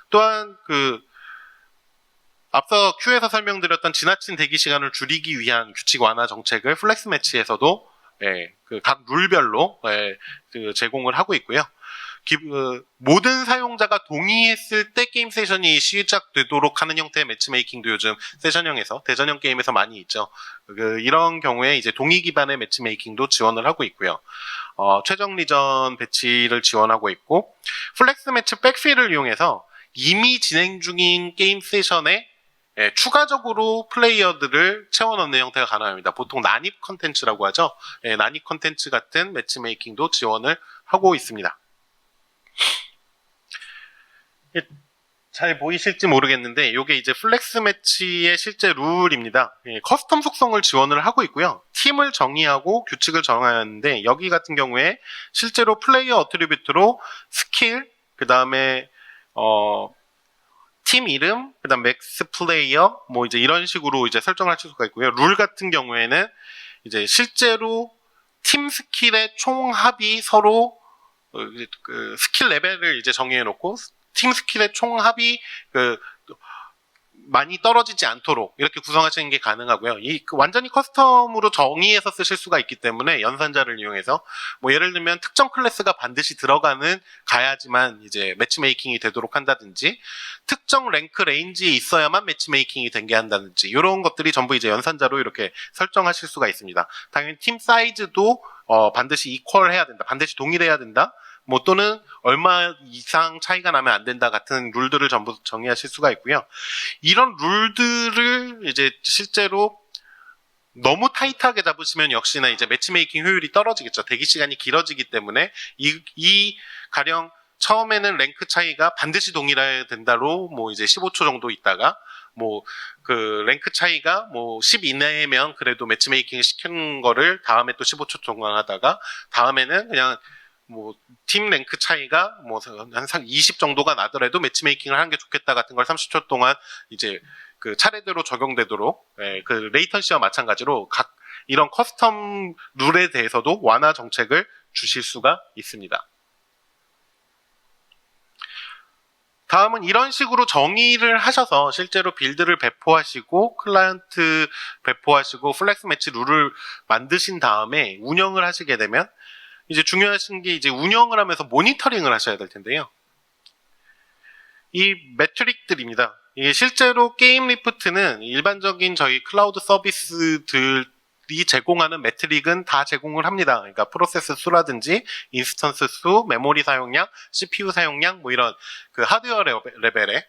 또한 앞서 Q에서 설명드렸던 지나친 대기 시간을 줄이기 위한 규칙 완화 정책을 플렉스 매치에서도 각 룰별로 제공을 하고 있고요. 모든 사용자가 동의했을 때 게임 세션이 시작되도록 하는 형태의 매치메이킹도 요즘 세션형에서 대전형 게임에서 많이 있죠. 이런 경우에 이제 동의 기반의 매치메이킹도 지원을 하고 있고요. 최종 리전 배치를 지원하고 있고 플렉스 매치 백필을 이용해서 이미 진행 중인 게임 세션에 추가적으로 플레이어들을 채워넣는 형태가 가능합니다. 보통 난입 컨텐츠라고 하죠. 난입 컨텐츠 같은 매치메이킹도 지원을 하고 있습니다. 잘 보이실지 모르겠는데 이게 이제 플렉스 매치의 실제 룰입니다. 예, 커스텀 속성을 지원을 하고 있고요. 팀을 정의하고 규칙을 정하였는데 여기 같은 경우에 실제로 플레이어 어트리뷰트로 스킬, 그 다음에 팀 이름, 그 다음 맥스 플레이어, 뭐 이제 이런 식으로 이제 설정할 수가 있고요. 룰 같은 경우에는 이제 실제로 팀 스킬의 총 합이 서로 그 스킬 레벨을 이제 정의해 놓고 팀 스킬의 총 합이 많이 떨어지지 않도록 이렇게 구성하시는 게 가능하고요. 완전히 커스텀으로 정의해서 쓰실 수가 있기 때문에 연산자를 이용해서 뭐 예를 들면 특정 클래스가 반드시 가야지만 이제 매치메이킹이 되도록 한다든지 특정 랭크 레인지에 있어야만 매치메이킹이 되게 한다든지 이런 것들이 전부 이제 연산자로 이렇게 설정하실 수가 있습니다. 당연히 팀 사이즈도 반드시 이퀄해야 된다. 반드시 동일해야 된다. 뭐 또는 얼마 이상 차이가 나면 안 된다 같은 룰들을 전부 정의하실 수가 있고요. 이런 룰들을 이제 실제로 너무 타이트하게 잡으시면 역시나 이제 매치메이킹 효율이 떨어지겠죠. 대기 시간이 길어지기 때문에 이 가령 처음에는 랭크 차이가 반드시 동일해야 된다로 뭐 이제 15초 정도 있다가 뭐 그 랭크 차이가 뭐 10 이내면 그래도 매치메이킹을 시키는 거를 다음에 또 15초 동안 하다가 다음에는 그냥 뭐 팀 랭크 차이가 뭐 한 20 정도가 나더라도 매치메이킹을 하는 게 좋겠다 같은 걸 30초 동안 이제 그 차례대로 적용되도록 그 레이턴시와 마찬가지로 각 이런 커스텀 룰에 대해서도 완화 정책을 주실 수가 있습니다. 다음은 이런 식으로 정의를 하셔서 실제로 빌드를 배포하시고 클라이언트 배포하시고 플렉스 매치 룰을 만드신 다음에 운영을 하시게 되면 이제 중요하신 게 이제 운영을 하면서 모니터링을 하셔야 될 텐데요. 이 매트릭들입니다. 이게 실제로 게임 리프트는 일반적인 저희 클라우드 서비스들이 제공하는 매트릭은 다 제공을 합니다. 그러니까 프로세스 수라든지 인스턴스 수, 메모리 사용량, CPU 사용량 뭐 이런 그 하드웨어 레벨의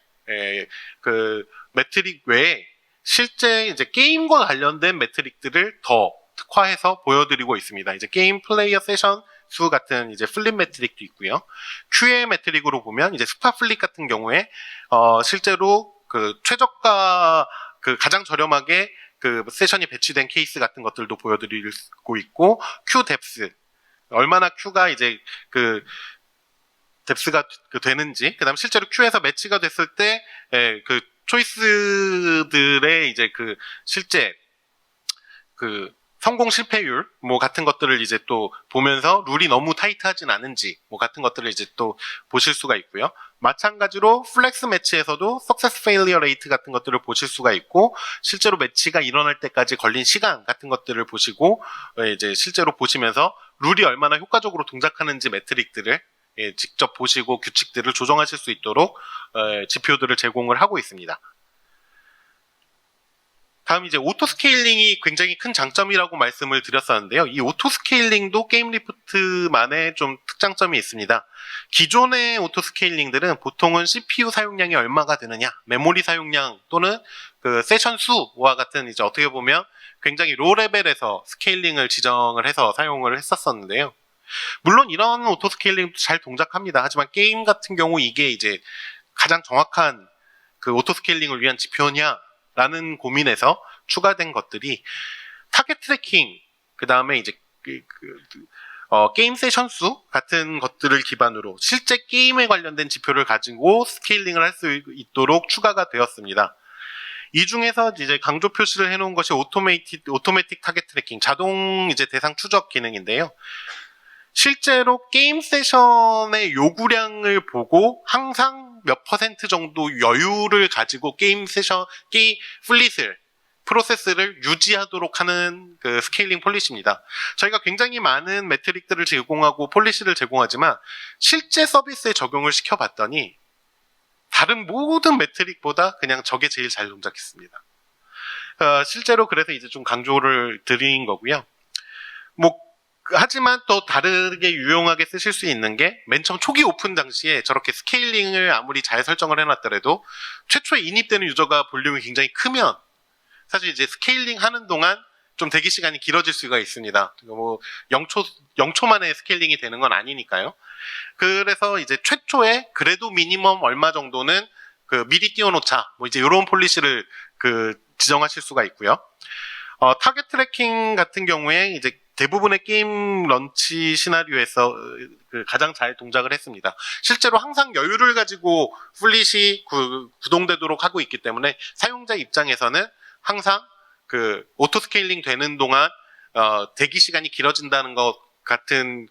그 매트릭 외에 실제 이제 게임과 관련된 매트릭들을 더 특화해서 보여드리고 있습니다. 이제 게임 플레이어 세션 수 같은 이제 플립 매트릭도 있고요. QA 매트릭으로 보면 이제 스파 플립 같은 경우에 실제로 그 최저가 그 가장 저렴하게 그 세션이 배치된 케이스 같은 것들도 보여드리고 있고 Q 뎁스 얼마나 Q가 이제 그 뎁스가 되는지 그다음 실제로 Q에서 매치가 됐을 때 그 초이스들의 이제 그 실제 그 성공 실패율 뭐 같은 것들을 이제 또 보면서 룰이 너무 타이트하진 않은지 뭐 같은 것들을 이제 또 보실 수가 있고요. 마찬가지로 플렉스 매치에서도 석세스 페일리어 레이트 같은 것들을 보실 수가 있고 실제로 매치가 일어날 때까지 걸린 시간 같은 것들을 보시고 이제 실제로 보시면서 룰이 얼마나 효과적으로 동작하는지 매트릭들을 직접 보시고 규칙들을 조정하실 수 있도록 지표들을 제공을 하고 있습니다. 다음 이제 오토 스케일링이 굉장히 큰 장점이라고 말씀을 드렸었는데요. 이 오토 스케일링도 게임 리프트만의 좀 특장점이 있습니다. 기존의 오토 스케일링들은 보통은 CPU 사용량이 얼마가 되느냐, 메모리 사용량 또는 그 세션 수와 같은 이제 어떻게 보면 굉장히 로 레벨에서 스케일링을 지정을 해서 사용을 했었었는데요. 물론 이런 오토 스케일링도 잘 동작합니다. 하지만 게임 같은 경우 이게 이제 가장 정확한 그 오토 스케일링을 위한 지표냐 라는 고민에서 추가된 것들이 타겟 트래킹, 그 다음에 이제 게임 세션 수 같은 것들을 기반으로 실제 게임에 관련된 지표를 가지고 스케일링을 할 수 있도록 추가가 되었습니다. 이 중에서 이제 강조 표시를 해놓은 것이 오토매틱 타겟 트래킹, 자동 이제 대상 추적 기능인데요. 실제로 게임 세션의 요구량을 보고 항상 몇 퍼센트 정도 여유를 가지고 게임 플릿을 프로세스를 유지하도록 하는 그 스케일링 폴리시입니다. 저희가 굉장히 많은 매트릭들을 제공하고 폴리시를 제공하지만 실제 서비스에 적용을 시켜봤더니 다른 모든 매트릭보다 그냥 저게 제일 잘 동작했습니다. 실제로 그래서 이제 좀 강조를 드린 거고요. 뭐 하지만 또 다르게 유용하게 쓰실 수 있는 게 맨 처음 초기 오픈 당시에 저렇게 스케일링을 아무리 잘 설정을 해놨더라도 최초에 인입되는 유저가 볼륨이 굉장히 크면 사실 이제 스케일링 하는 동안 좀 대기 시간이 길어질 수가 있습니다. 뭐 0초 만에 스케일링이 되는 건 아니니까요. 그래서 이제 최초에 그래도 미니멈 얼마 정도는 미리 띄워놓자. 뭐 이제 이런 폴리시를 지정하실 수가 있고요. 타겟 트래킹 같은 경우에 이제 대부분의 게임 런치 시나리오에서 가장 잘 동작을 했습니다. 실제로 항상 여유를 가지고 플릿이 구동되도록 하고 있기 때문에 사용자 입장에서는 항상 오토 스케일링 되는 동안 대기 시간이 길어진다는 것 같은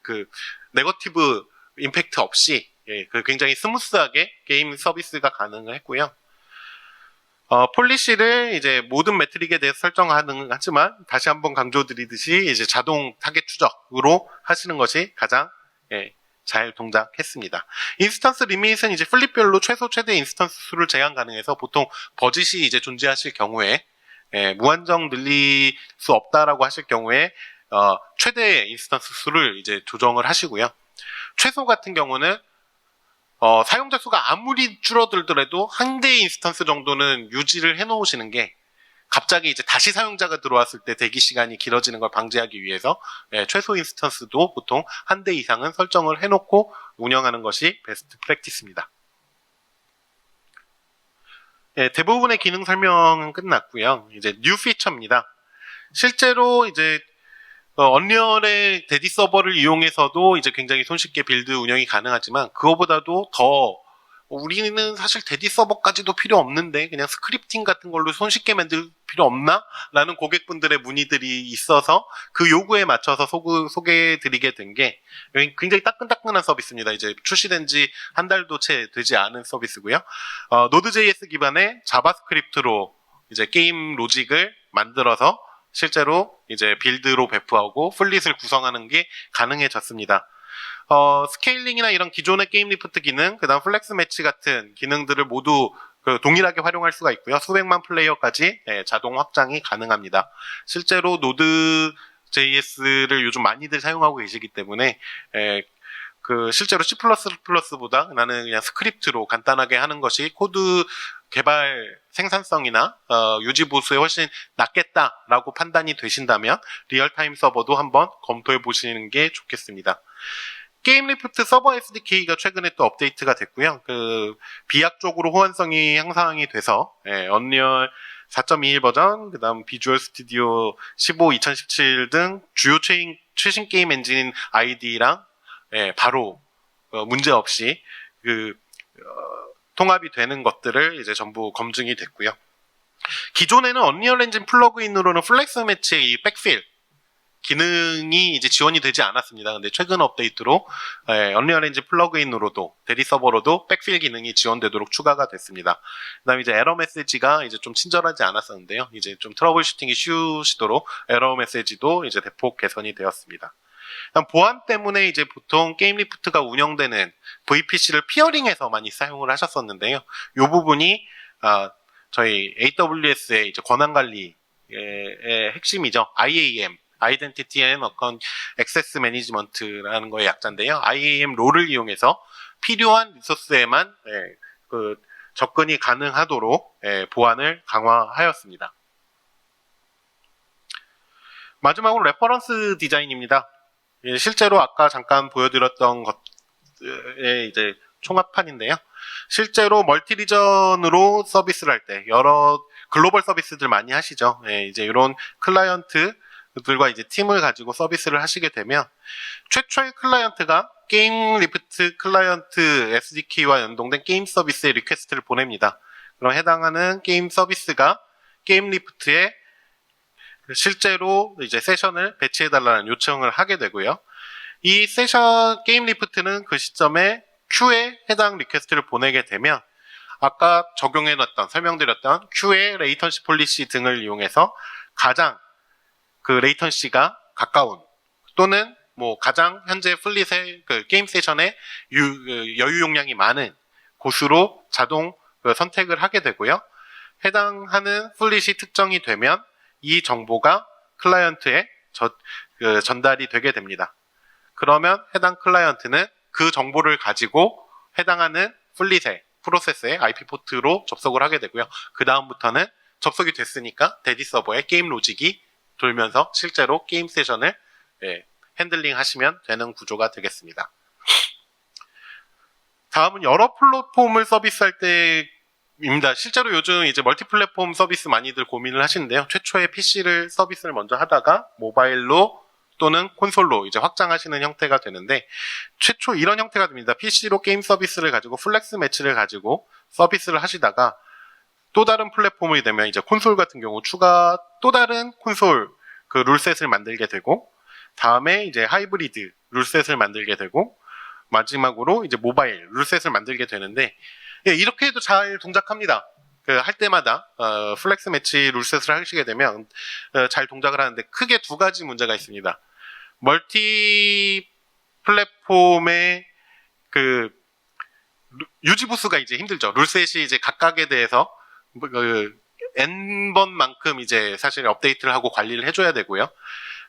네거티브 임팩트 없이 굉장히 스무스하게 게임 서비스가 가능했고요. 폴리시를 이제 모든 매트릭에 대해서 설정 가능하지만 다시 한번 강조드리듯이 이제 자동 타겟 추적으로 하시는 것이 가장 잘 동작했습니다. 인스턴스 리밋은 이제 플립별로 최소 최대 인스턴스 수를 제한 가능해서 보통 버짓이 이제 존재하실 경우에 무한정 늘릴 수 없다라고 하실 경우에 최대 인스턴스 수를 이제 조정을 하시고요. 최소 같은 경우는 사용자 수가 아무리 줄어들더라도 한 대의 인스턴스 정도는 유지를 해놓으시는 게 갑자기 이제 다시 사용자가 들어왔을 때 대기 시간이 길어지는 걸 방지하기 위해서 최소 인스턴스도 보통 한 대 이상은 설정을 해놓고 운영하는 것이 베스트 프랙티스입니다. 대부분의 기능 설명은 끝났고요. 이제 뉴 피처입니다. 실제로 이제 언리얼의 대디 서버를 이용해서도 이제 굉장히 손쉽게 빌드 운영이 가능하지만 그거보다도 더 우리는 사실 대디 서버까지도 필요 없는데 그냥 스크립팅 같은 걸로 손쉽게 만들 필요 없나? 라는 고객분들의 문의들이 있어서 그 요구에 맞춰서 소개해드리게 된 게 굉장히 따끈따끈한 서비스입니다. 이제 출시된 지 한 달도 채 되지 않은 서비스고요. 노드.js 기반의 자바스크립트로 이제 게임 로직을 만들어서 실제로 이제 빌드로 배포하고 플릿을 구성하는 게 가능해졌습니다. 스케일링이나 이런 기존의 게임 리프트 기능, 그 다음 플렉스 매치 같은 기능들을 모두 동일하게 활용할 수가 있고요. 수백만 플레이어까지 자동 확장이 가능합니다. 실제로 노드.js를 요즘 많이들 사용하고 계시기 때문에 실제로 C++보다 나는 그냥 스크립트로 간단하게 하는 것이 코드 개발 생산성이나 유지 보수에 훨씬 낫겠다라고 판단이 되신다면 리얼타임 서버도 한번 검토해 보시는 게 좋겠습니다. 게임 리프트 서버 SDK가 최근에 또 업데이트가 됐고요. 비약적으로 호환성이 향상이 돼서 언리얼 4.21 버전, 그 다음 비주얼 스튜디오 15, 2017 등 주요 최신 게임 엔진 아이디랑 바로 문제없이 통합이 되는 것들을 이제 전부 검증이 됐고요. 기존에는 언리얼 엔진 플러그인으로는 플렉스 매치의 이 백필 기능이 이제 지원이 되지 않았습니다. 근데 최근 업데이트로 언리얼 엔진 플러그인으로도 대리 서버로도 백필 기능이 지원되도록 추가가 됐습니다. 그다음에 이제 에러 메시지가 이제 좀 친절하지 않았었는데요. 이제 좀 트러블 슈팅이 쉬우시도록 에러 메시지도 이제 대폭 개선이 되었습니다. 보안 때문에 이제 보통 게임 리프트가 운영되는 VPC를 피어링해서 많이 사용을 하셨었는데요. 이 부분이 저희 AWS의 이제 권한 관리의 핵심이죠. IAM, Identity and Account Access Management라는 거의 약자인데요. IAM 롤을 이용해서 필요한 리소스에만 접근이 가능하도록 보안을 강화하였습니다. 마지막으로 레퍼런스 디자인입니다. 실제로 아까 잠깐 보여드렸던 것의 이제 총합판인데요. 실제로 멀티 리전으로 서비스를 할 때 여러 글로벌 서비스들 많이 하시죠. 이제 이런 클라이언트들과 이제 팀을 가지고 서비스를 하시게 되면 최초의 클라이언트가 게임 리프트 클라이언트 SDK와 연동된 게임 서비스의 리퀘스트를 보냅니다. 그럼 해당하는 게임 서비스가 게임 리프트에 실제로 이제 세션을 배치해달라는 요청을 하게 되고요. 이 세션 게임 리프트는 그 시점에 Q에 해당 리퀘스트를 보내게 되면 아까 설명드렸던 Q의 레이턴시 폴리시 등을 이용해서 가장 레이턴시가 가까운 또는 가장 현재 플릿의 게임 세션의 여유 용량이 많은 곳으로 자동 선택을 하게 되고요. 해당하는 플릿이 특정이 되면 이 정보가 클라이언트에 전달이 되게 됩니다. 그러면 해당 클라이언트는 그 정보를 가지고 해당하는 플릿의 프로세스의 IP 포트로 접속을 하게 되고요. 그 다음부터는 접속이 됐으니까 대디 서버에 게임 로직이 돌면서 실제로 게임 세션을 핸들링 하시면 되는 구조가 되겠습니다. 다음은 여러 플랫폼을 서비스할 때 입니다. 실제로 요즘 이제 멀티 플랫폼 서비스 많이들 고민을 하시는데요. 최초의 PC를 서비스를 먼저 하다가 모바일로 또는 콘솔로 이제 확장하시는 형태가 되는데, 최초 이런 형태가 됩니다. PC로 게임 서비스를 가지고 플렉스 매치를 가지고 서비스를 하시다가 또 다른 플랫폼이 되면 이제 콘솔 같은 경우 추가 또 다른 콘솔 그 룰셋을 만들게 되고, 다음에 이제 하이브리드 룰셋을 만들게 되고, 마지막으로 이제 모바일 룰셋을 만들게 되는데, 예, 이렇게 해도 잘 동작합니다. 할 때마다 플렉스 매치 룰셋을 하시게 되면 잘 동작을 하는데, 크게 두 가지 문제가 있습니다. 멀티 플랫폼의 그 유지 보수가 이제 힘들죠. 룰셋이 이제 각각에 대해서 n번만큼 이제 사실 업데이트를 하고 관리를 해줘야 되고요.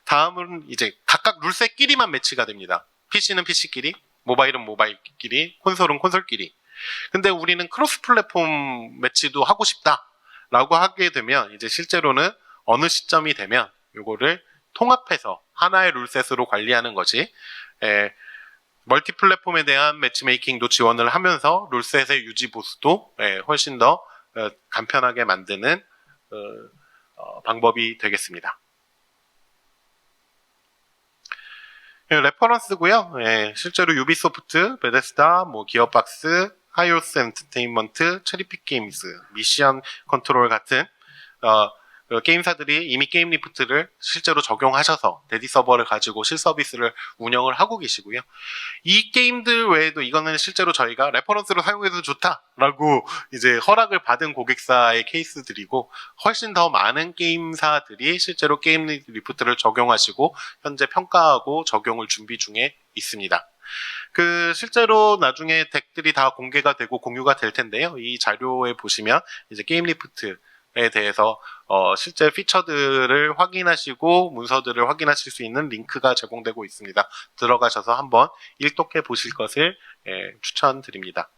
다음은 이제 각각 룰셋끼리만 매치가 됩니다. PC는 PC끼리, 모바일은 모바일끼리, 콘솔은 콘솔끼리. 근데 우리는 크로스 플랫폼 매치도 하고 싶다라고 하게 되면 이제 실제로는 어느 시점이 되면 요거를 통합해서 하나의 룰셋으로 관리하는 것이 멀티 플랫폼에 대한 매치메이킹도 지원을 하면서 룰셋의 유지 보수도 훨씬 더 간편하게 만드는 방법이 되겠습니다. 레퍼런스고요. 실제로 유비소프트, 베데스다, 기어박스, 하이오스 엔터테인먼트, 체리픽 게임즈, 미션 컨트롤 같은 게임사들이 이미 게임 리프트를 실제로 적용하셔서 데디 서버를 가지고 실서비스를 운영을 하고 계시고요. 이 게임들 외에도 이거는 실제로 저희가 레퍼런스로 사용해도 좋다라고 이제 허락을 받은 고객사의 케이스들이고, 훨씬 더 많은 게임사들이 실제로 게임 리프트를 적용하시고 현재 평가하고 적용을 준비 중에 있습니다. 실제로 나중에 덱들이 다 공개가 되고 공유가 될 텐데요. 이 자료에 보시면 이제 게임 리프트에 대해서 실제 피처들을 확인하시고 문서들을 확인하실 수 있는 링크가 제공되고 있습니다. 들어가셔서 한번 일독해 보실 것을 추천드립니다.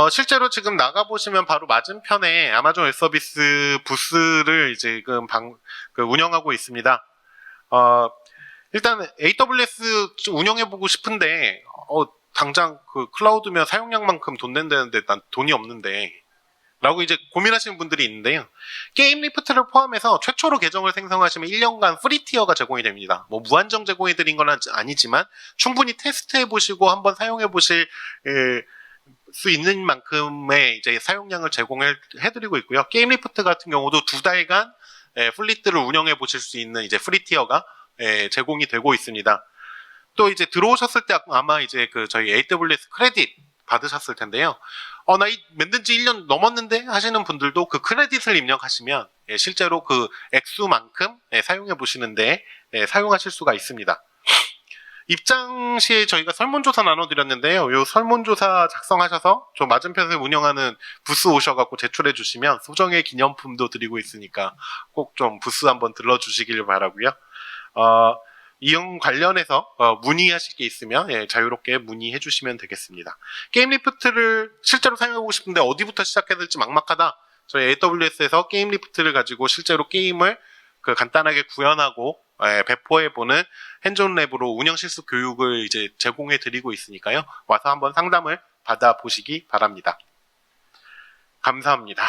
실제로 지금 나가보시면 바로 맞은편에 아마존 웹서비스 부스를 지금 운영하고 있습니다. 일단 AWS 좀 운영해보고 싶은데 당장 클라우드면 사용량만큼 돈 낸다는데 난 돈이 없는데 라고 이제 고민하시는 분들이 있는데요. 게임 리프트를 포함해서 최초로 계정을 생성하시면 1년간 프리 티어가 제공이 됩니다. 무한정 제공해드린 건 아니지만 충분히 테스트해보시고 한번 사용해보실 수 있는 만큼의 이제 사용량을 제공해드리고 있고요. 게임 리프트 같은 경우도 2달간 플릿들을 운영해보실 수 있는 이제 프리 티어가 제공이 되고 있습니다. 또 이제 들어오셨을 때 아마 이제 저희 AWS 크레딧 받으셨을 텐데요. 나 만든 지 1년 넘었는데 하시는 분들도 그 크레딧을 입력하시면 실제로 그 액수만큼 사용해 보시는데 사용하실 수가 있습니다. 입장 시에 저희가 설문조사 나눠드렸는데요. 이 설문조사 작성하셔서 저 맞은편에 운영하는 부스 오셔갖고 제출해 주시면 소정의 기념품도 드리고 있으니까 꼭 좀 부스 한번 들러주시길 바라고요. 이용 관련해서 문의하실 게 있으면 자유롭게 문의해 주시면 되겠습니다. 게임 리프트를 실제로 사용하고 싶은데 어디부터 시작해야 될지 막막하다. 저희 AWS에서 게임 리프트를 가지고 실제로 게임을 간단하게 구현하고 배포해보는 핸즈온 랩으로 운영 실습 교육을 이제 제공해 드리고 있으니까요. 와서 한번 상담을 받아보시기 바랍니다. 감사합니다.